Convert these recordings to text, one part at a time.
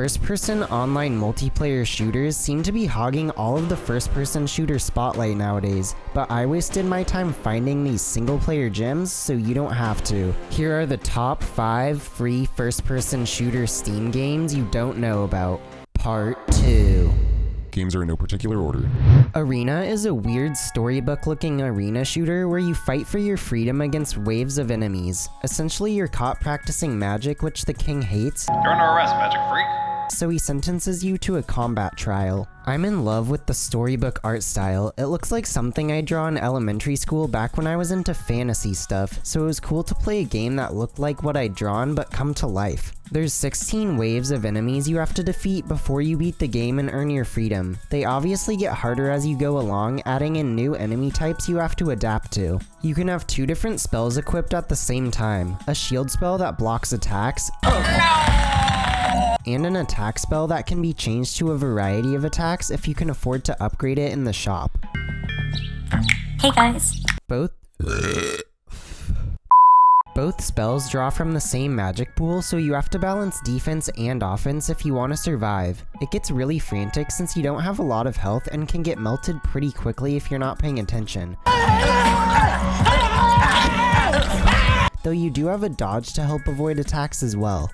First-person online multiplayer shooters seem to be hogging all of the first-person shooter spotlight nowadays, but I wasted my time finding these single-player gems, so you don't have to. Here are the top 5 free first-person shooter Steam games you don't know about. Part 2. Games are in no particular order. Arena is a weird storybook-looking arena shooter where you fight for your freedom against waves of enemies. Essentially, you're caught practicing magic, which the king hates. You're under arrest, magic freak. So he sentences you to a combat trial. I'm in love with the storybook art style. It looks like something I'd draw in elementary school back when I was into fantasy stuff, so it was cool to play a game that looked like what I'd drawn but come to life. There's 16 waves of enemies you have to defeat before you beat the game and earn your freedom. They obviously get harder as you go along, adding in new enemy types you have to adapt to. You can have 2 different spells equipped at the same time. A shield spell that blocks attacks, and an attack spell that can be changed to a variety of attacks if you can afford to upgrade it in the shop. Hey guys. Both spells draw from the same magic pool, so you have to balance defense and offense if you want to survive. It gets really frantic since you don't have a lot of health and can get melted pretty quickly if you're not paying attention. Though you do have a dodge to help avoid attacks as well.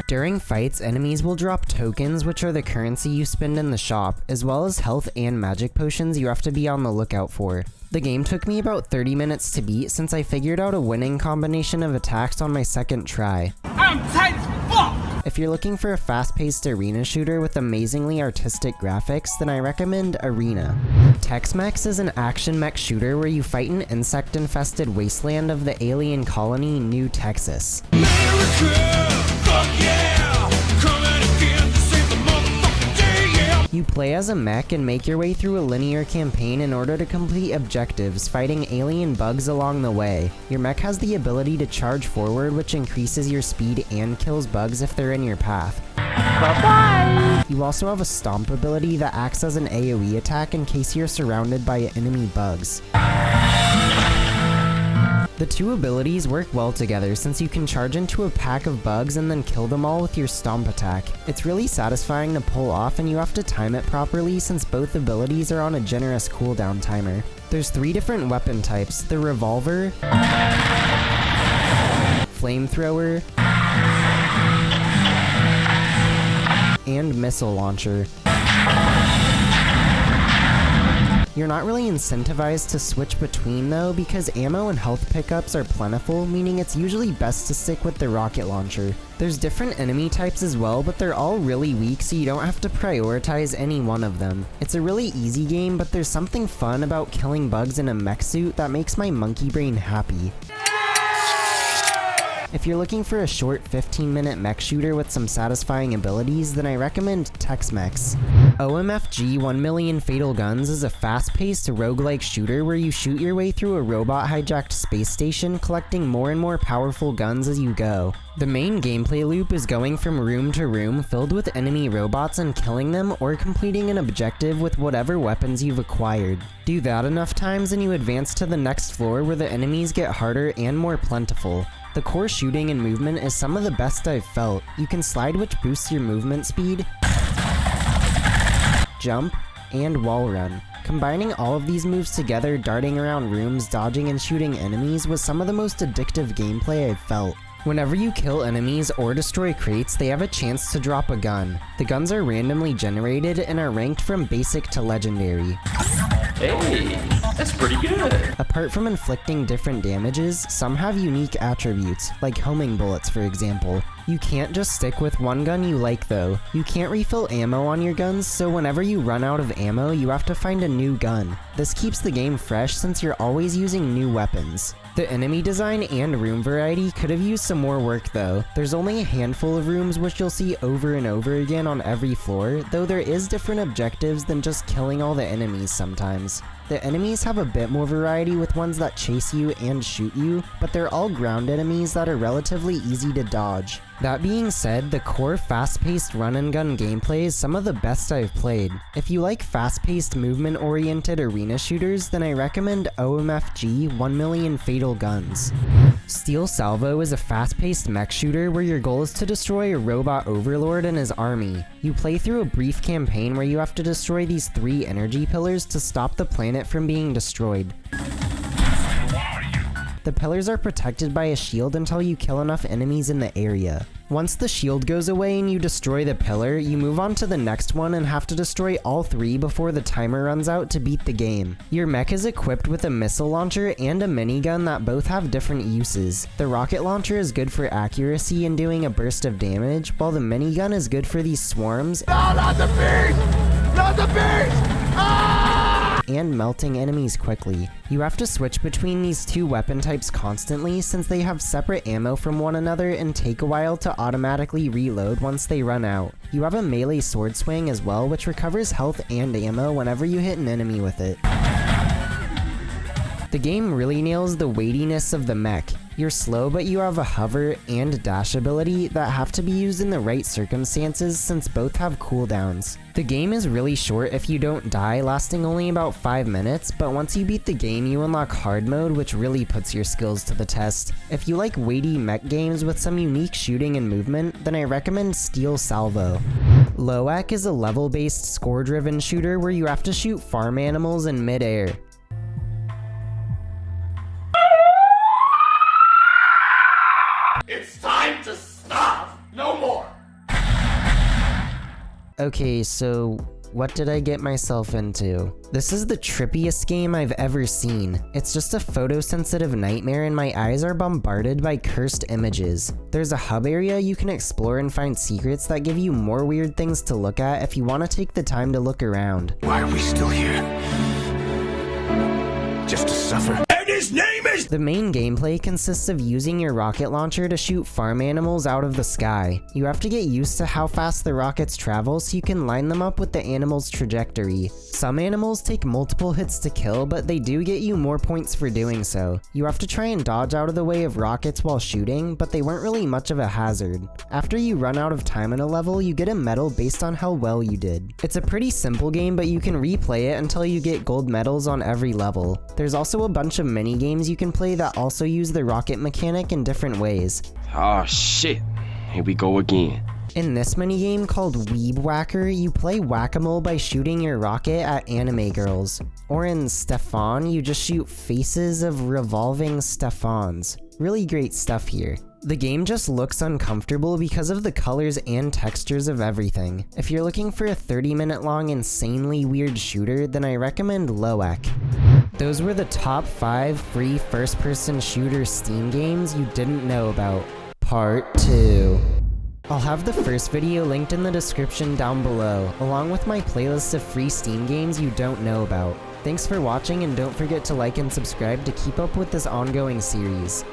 During fights, enemies will drop tokens, which are the currency you spend in the shop, as well as health and magic potions you have to be on the lookout for. The game took me about 30 minutes to beat since I figured out a winning combination of attacks on my second try. I'm tight as fuck! If you're looking for a fast-paced arena shooter with amazingly artistic graphics, then I recommend Arena. Tex-Mex is an action mech shooter where you fight an insect-infested wasteland of the alien colony New Texas. You play as a mech and make your way through a linear campaign in order to complete objectives, fighting alien bugs along the way. Your mech has the ability to charge forward, which increases your speed and kills bugs if they're in your path. Bye-bye! You also have a stomp ability that acts as an AoE attack in case you're surrounded by enemy bugs. The 2 abilities work well together since you can charge into a pack of bugs and then kill them all with your stomp attack. It's really satisfying to pull off, and you have to time it properly since both abilities are on a generous cooldown timer. There's 3 different weapon types: the revolver, flamethrower, and missile launcher. You're not really incentivized to switch between though, because ammo and health pickups are plentiful, meaning it's usually best to stick with the rocket launcher. There's different enemy types as well, but they're all really weak, so you don't have to prioritize any one of them. It's a really easy game, but there's something fun about killing bugs in a mech suit that makes my monkey brain happy. If you're looking for a short 15-minute mech shooter with some satisfying abilities, then I recommend Tex-Mex. OMFG 1 Million Fatal Guns is a fast-paced roguelike shooter where you shoot your way through a robot-hijacked space station, collecting more and more powerful guns as you go. The main gameplay loop is going from room to room filled with enemy robots and killing them, or completing an objective with whatever weapons you've acquired. Do that enough times and you advance to the next floor where the enemies get harder and more plentiful. The core shooting and movement is some of the best I've felt. You can slide, which boosts your movement speed, jump, and wall run. Combining all of these moves together, darting around rooms, dodging and shooting enemies, was some of the most addictive gameplay I've felt. Whenever you kill enemies or destroy crates, they have a chance to drop a gun. The guns are randomly generated and are ranked from basic to legendary. Hey, that's pretty good. Apart from inflicting different damages, some have unique attributes, like homing bullets for example. You can't just stick with one gun you like though. You can't refill ammo on your guns, so whenever you run out of ammo, you have to find a new gun. This keeps the game fresh since you're always using new weapons. The enemy design and room variety could have used some more work though. There's only a handful of rooms which you'll see over and over again on every floor, though there is different objectives than just killing all the enemies sometimes. The enemies have a bit more variety with ones that chase you and shoot you, but they're all ground enemies that are relatively easy to dodge. That being said, the core fast-paced run-and-gun gameplay is some of the best I've played. If you like fast-paced movement-oriented arena shooters, then I recommend OMFG 1 Million Fatal Guns. Steel Salvo is a fast-paced mech shooter where your goal is to destroy a robot overlord and his army. You play through a brief campaign where you have to destroy these 3 energy pillars to stop the planet from being destroyed. The pillars are protected by a shield until you kill enough enemies in the area. Once the shield goes away and you destroy the pillar, you move on to the next one and have to destroy all 3 before the timer runs out to beat the game. Your mech is equipped with a missile launcher and a minigun that both have different uses. The rocket launcher is good for accuracy and doing a burst of damage, while the minigun is good for these swarms Not the beast! Not the beast! and melting enemies quickly. You have to switch between these 2 weapon types constantly since they have separate ammo from one another and take a while to automatically reload once they run out. You have a melee sword swing as well, which recovers health and ammo whenever you hit an enemy with it. The game really nails the weightiness of the mech. You're slow, but you have a hover and dash ability that have to be used in the right circumstances since both have cooldowns. The game is really short if you don't die, lasting only about 5 minutes, but once you beat the game you unlock hard mode, which really puts your skills to the test. If you like weighty mech games with some unique shooting and movement, then I recommend Steel Salvo. Loak is a level-based score-driven shooter where you have to shoot farm animals in mid-air. It's time to stop! No more! Okay, so what did I get myself into? This is the trippiest game I've ever seen. It's just a photosensitive nightmare and my eyes are bombarded by cursed images. There's a hub area you can explore and find secrets that give you more weird things to look at if you want to take the time to look around. Why are we still here? Just to suffer? And his name is— The main gameplay consists of using your rocket launcher to shoot farm animals out of the sky. You have to get used to how fast the rockets travel so you can line them up with the animal's trajectory. Some animals take multiple hits to kill, but they do get you more points for doing so. You have to try and dodge out of the way of rockets while shooting, but they weren't really much of a hazard. After you run out of time in a level, you get a medal based on how well you did. It's a pretty simple game, but you can replay it until you get gold medals on every level. There's also a bunch of mini games you can play that also use the rocket mechanic in different ways. Oh shit, here we go again. In this minigame called Weeb Whacker, you play whack-a-mole by shooting your rocket at anime girls. Or in Stefan, you just shoot faces of revolving Stefans. Really great stuff here. The game just looks uncomfortable because of the colors and textures of everything. If you're looking for a 30-minute long insanely weird shooter, then I recommend Loak. Those were the top 5 free first-person shooter Steam games you didn't know about. Part 2. I'll have the first video linked in the description down below, along with my playlist of free Steam games you don't know about. Thanks for watching and don't forget to like and subscribe to keep up with this ongoing series.